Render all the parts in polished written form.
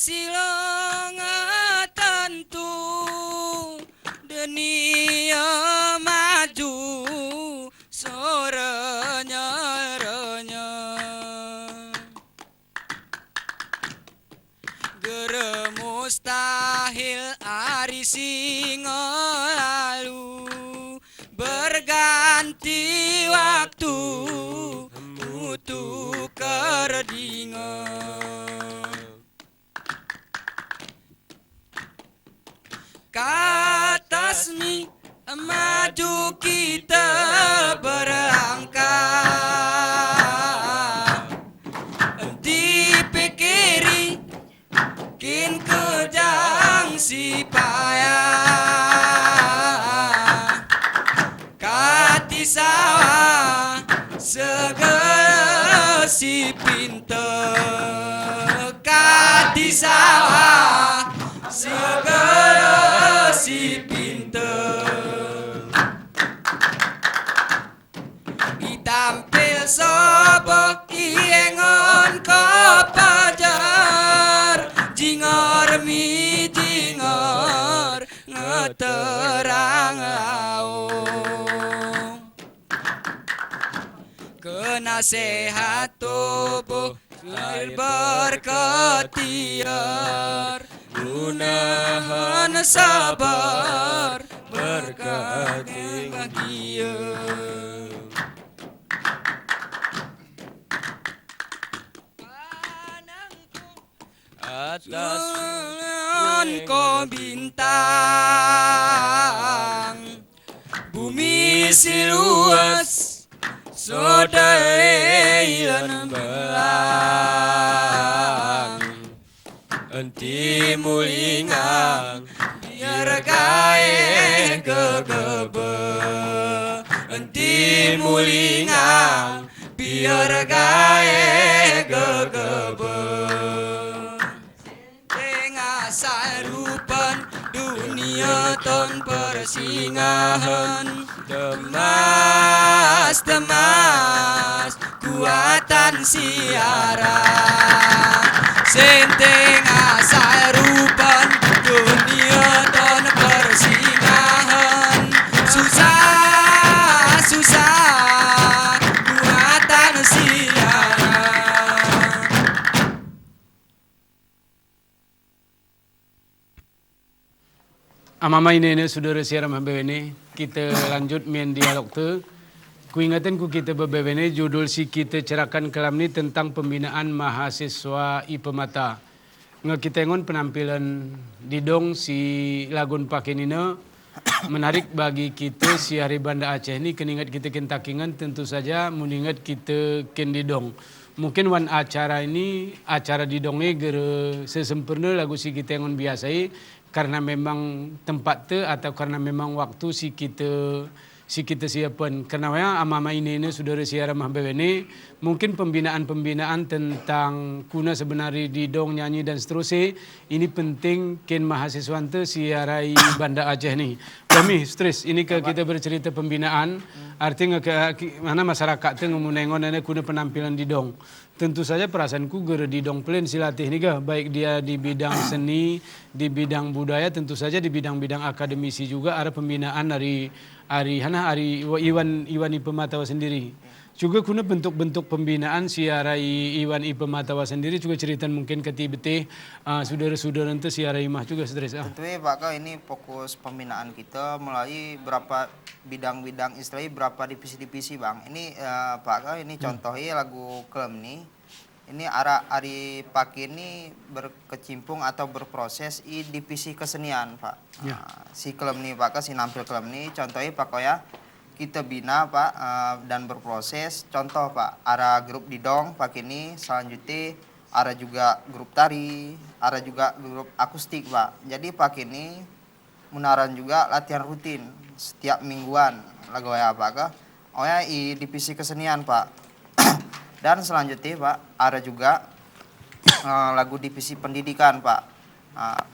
silang tentu dunia maju sorenya renya gere mustahil ari singa lalu berganti waktu untuk kerdingan katasmi maju kita berlangkah dipikiri kin kejang si payah kati sawah segala si pinter kati sawah segala si pinter tampil sobo iengon ko pajar jingor mi jingor ngeterang laung kena sehat tubuh berketiar gunahan sabar berkati bahagia atas ko bintang bumi si luas sodailan belang enti mulingang biar gae gegebe enti mulingang biar gae gegebe sarupan dunia ton persingahan temas kuatan siaran senteng sarupan dunia ton persingahan susah kuatan siaran Amama ini saudara siaran ini kita lanjut main dialog tu. Ku ingatkan ku kita berbebene judul si kita cerahkan kelam ni tentang pembinaan mahasiswa IPMata. Kita ngon penampilan didong si lagun pakinina menarik bagi kita si hari Banda Aceh ni keningat kita kentakingan tentu saja meningat kita ken didong. Mungkin wan acara ini acara didongnya gere sesempurna lagu si kita ngon biasai karena memang tempat tu atau karena memang waktu si kita siapkan karena ya amama ini saudara siaran mahbebe ini mungkin pembinaan tentang kuna sebenarnya di dong nyanyi dan seterusnya ini penting ken mahasiswa tu siarai Banda Aceh ni kami stres ini ke kita bercerita pembinaan artinya ke mana masyarakat tu ngumunengon kuna penampilan di dong. Tentu saja perasaanku gere di dong plan silatih ni ga baik dia di bidang seni, di bidang budaya, tentu saja di bidang-bidang akademisi juga ada pembinaan dari Iwan IPMata sendiri. Juga kuna bentuk-bentuk pembinaan siarai Iwan IPMata sendiri juga cerita mungkin ketibeteh saudara-saudara itu siarai mah juga stres. Tentunya Pak Kau ini fokus pembinaan kita melalui berapa bidang-bidang istilahnya berapa divisi-divisi Bang. Ini Pak Kau ini contohnya lagu klem nih. Ini Ari Paki ini berkecimpung atau berproses di divisi kesenian Pak. Ya. Si klem nih Pak Kau si nampil klem nih contohnya Pak Kau ya. Kita bina Pak dan berproses contoh Pak ada grup didong Pak ini selanjutnya ada juga grup tari ada juga grup akustik Pak jadi Pak ini menaran juga latihan rutin setiap mingguan lagu ya Pak ke oh ya di divisi kesenian Pak dan selanjutnya Pak ada juga lagu divisi pendidikan Pak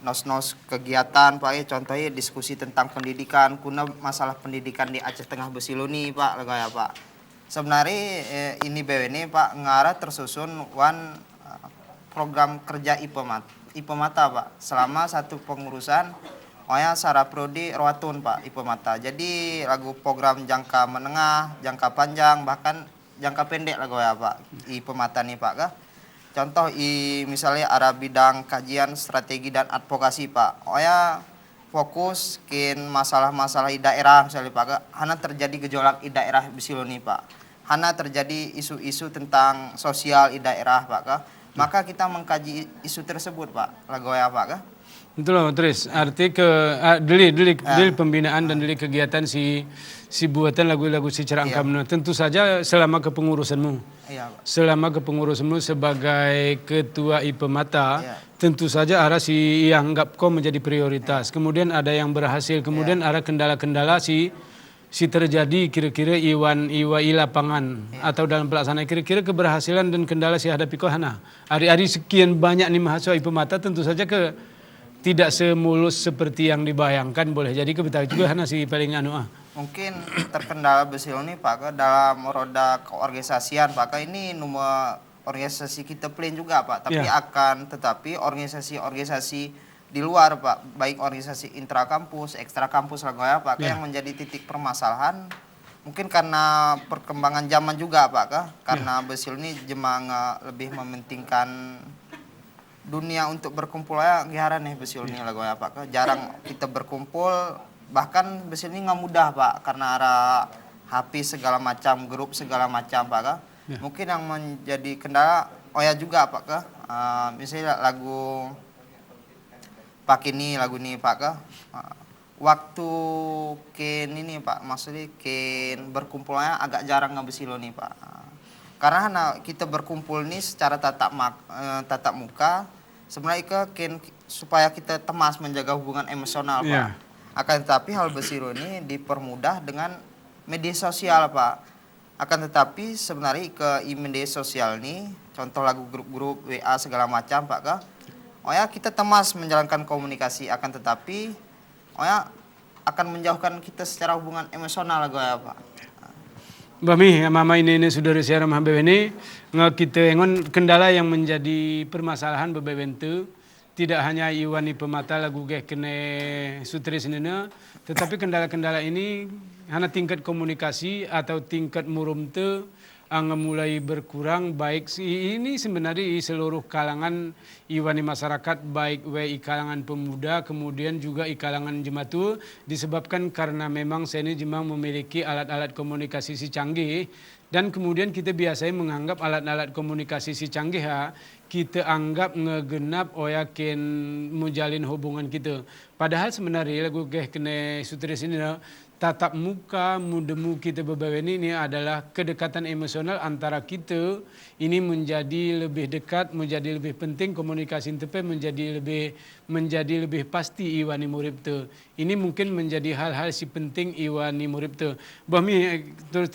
nos-nos kegiatan Pak ya contohnya diskusi tentang pendidikan kuna masalah pendidikan di Aceh Tengah Besiluni Pak lega ya Pak sebenarnya ini BW ini Pak ngarah tersusun program kerja IPA Mata Pak. Selama satu pengurusan Oya Sara Prodi Roatun Pak IPA Mata. Jadi lagu program jangka menengah, jangka panjang, bahkan jangka pendek lagu ya Pak IPA Mata nih Pak kah. Contoh misalnya ada bidang kajian strategi dan advokasi Pak. Oya fokus kin masalah-masalah di daerah misalnya Pak kah. Hana terjadi gejolak di daerah Bisiloni Pak. Hana terjadi isu-isu tentang sosial di daerah Pak kah. Maka kita mengkaji isu tersebut Pak. Lagu ya Pak kah. Betul lah, Tris. Arti dili pembinaan dan dili kegiatan si buatan lagu-lagu si cerangkam. Tentu saja selama kepengurusanmu. Iya Pak. Selama kepengurusanmu sebagai ketua IPA Mata, tentu saja ada si yang anggap kau menjadi prioritas. Kemudian ada yang berhasil, kemudian ada kendala-kendala si terjadi kira-kira iwai lapangan atau dalam pelaksanaan kira-kira keberhasilan dan kendala si hadapi kau hana. Hari-hari sekian banyak nih mahasiswa IPA Mata tentu saja tidak semulus seperti yang dibayangkan boleh jadi kebetulan juga hana si paling Mungkin terkendala besil nih Pak dalam roda keorganisasian Pak ini nomor organisasi kita plan juga Pak tapi tetapi organisasi-organisasi di luar Pak baik organisasi intrakampus, ekstra kampus lah ya Pak yang menjadi titik permasalahan mungkin karena perkembangan zaman juga Pak karena besil ini jemang lebih mementingkan dunia untuk berkumpul ya giharan nih besil ini lah ya Pak jarang kita berkumpul bahkan besil ini nggak mudah Pak karena ada HP segala macam grup segala macam Pak mungkin yang menjadi kendala Oya juga Pak misalnya lagu lagu ini Pak waktu ken ini Pak maksudnya ken berkumpulnya agak jarang ngebesilo nih Pak karena kita berkumpul nih secara tatap muka sebenarnya ken supaya kita temas menjaga hubungan emosional Pak akan tetapi hal besiro ini dipermudah dengan media sosial Pak akan tetapi sebenarnya media sosial ini contoh lagu grup-grup WA segala macam Pak Oya kita temas menjalankan komunikasi akan tetapi Oya akan menjauhkan kita secara hubungan emosional ya Pak. Bami mama ini saudara siaram hambe ini kita engon kendala yang menjadi permasalahan bebebentu tidak hanya iwani pemata lagu kene sutri senena tetapi kendala-kendala ini hanya tingkat komunikasi atau tingkat murumte mulai berkurang baik ini sebenarnya di seluruh kalangan iwani masyarakat baik kalangan pemuda kemudian juga kalangan jematu disebabkan karena memang saya ini jemang memiliki alat-alat komunikasi si canggih dan kemudian kita biasanya menganggap alat-alat komunikasi si canggih kita anggap ngegenap yakin menjalin hubungan kita padahal sebenarnya lagu kene sutri sini tatap muka mudemu kita beberapa ini adalah kedekatan emosional antara kita ini menjadi lebih dekat menjadi lebih penting komunikasi interpe menjadi lebih pasti iwani murid tu ini mungkin menjadi hal-hal si penting iwani murid tu bahmi terus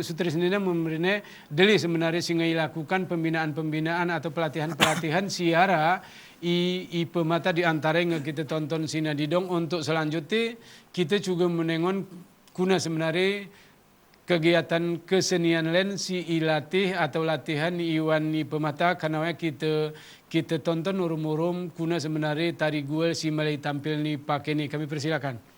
sutrisnina memberinya deli sebenarnya singa lakukan pembinaan atau pelatihan siara i pemata di antara yang kita tonton sini di dong untuk selanjutnya kita juga menengon kuna sebenarnya kegiatan kesenian lain si ilatih atau latihan iwan ni pemata karena kita tonton urum kuna sebenarnya tari guel si mulai tampil ni pakai ni kami persilakan.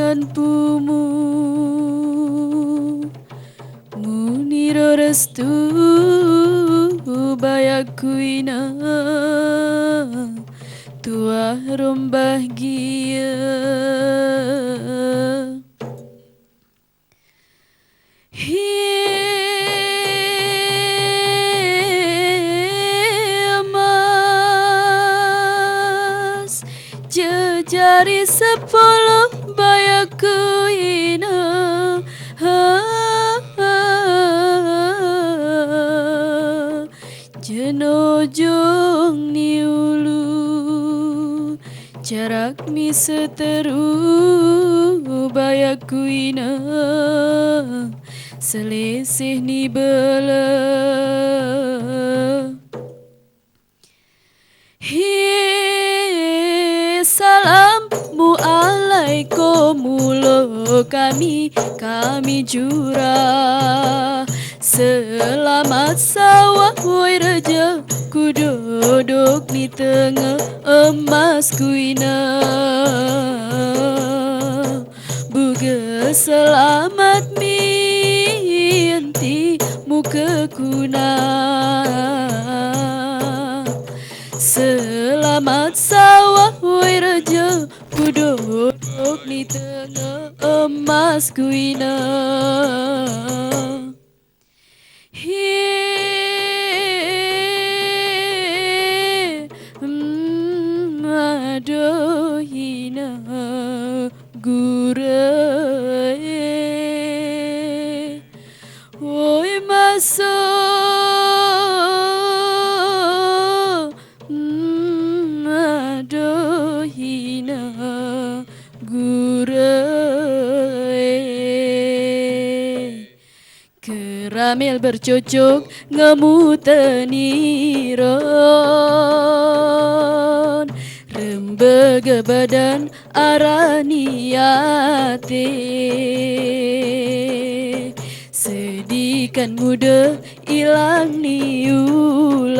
tanpumu muniro restu bayakuina tua rombah gia Mas jejari sepuluh bayakuina jenojong niulu jarak mi seteru bayakuina selesih ni bela salamu alaikumulo kami jurah selamat sawah woi reja ku duduk di tengah emas kuina buga selamat mienti muka kuna selamat sawah woi reja ku duduk di tengah emas kuina adohina gure woi maso adohina gure keramil bercocok ngemuteniron rembaga badan araniate sedikan muda ilang niulan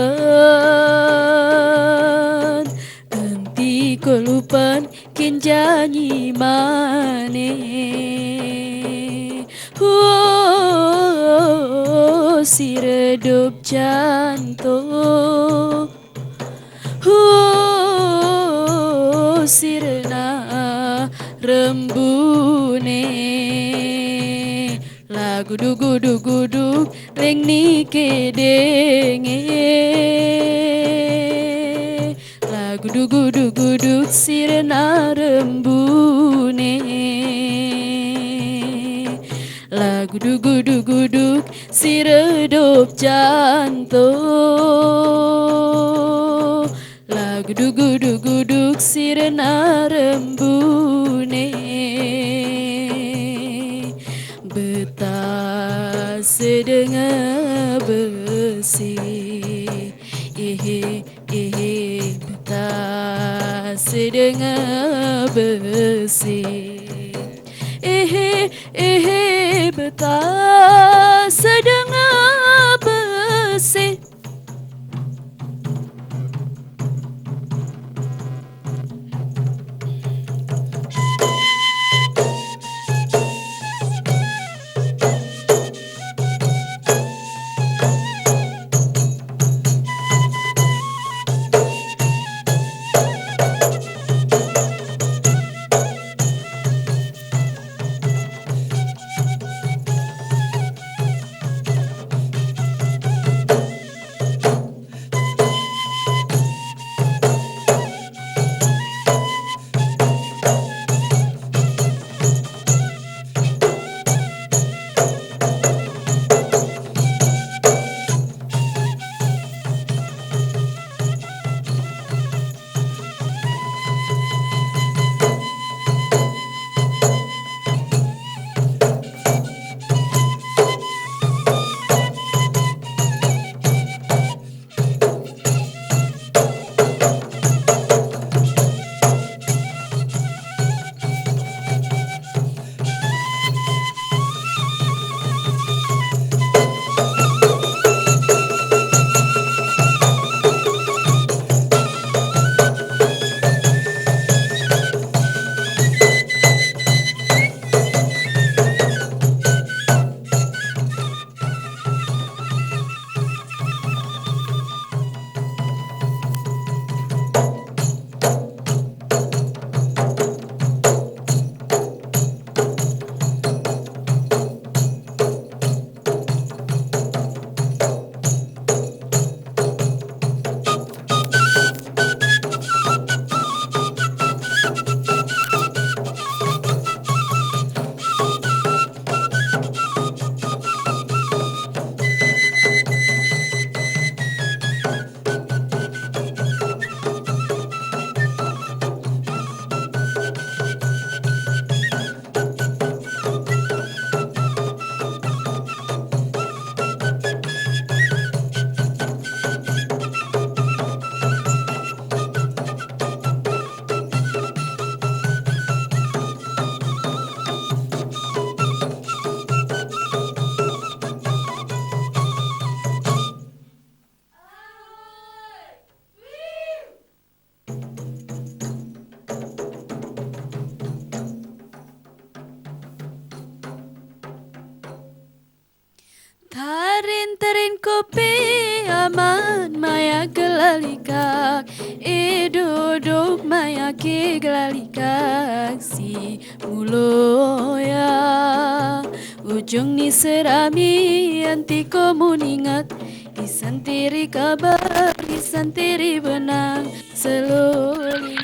enti kolupan kenjanyi mane si redup jantung sirna rembune lagu duguduk reng nike denge lagu duguduk sirna rembune lagu duguduk si redup jantung lagu duguduk sirna rembune betah sedengar besi betah sedengar besi betah sedengar besi kopi aman maya gelalikak duduk maya ki gelalikak si muloya ujung ni serami anti komuningat isantiri kabar isantiri benang seluli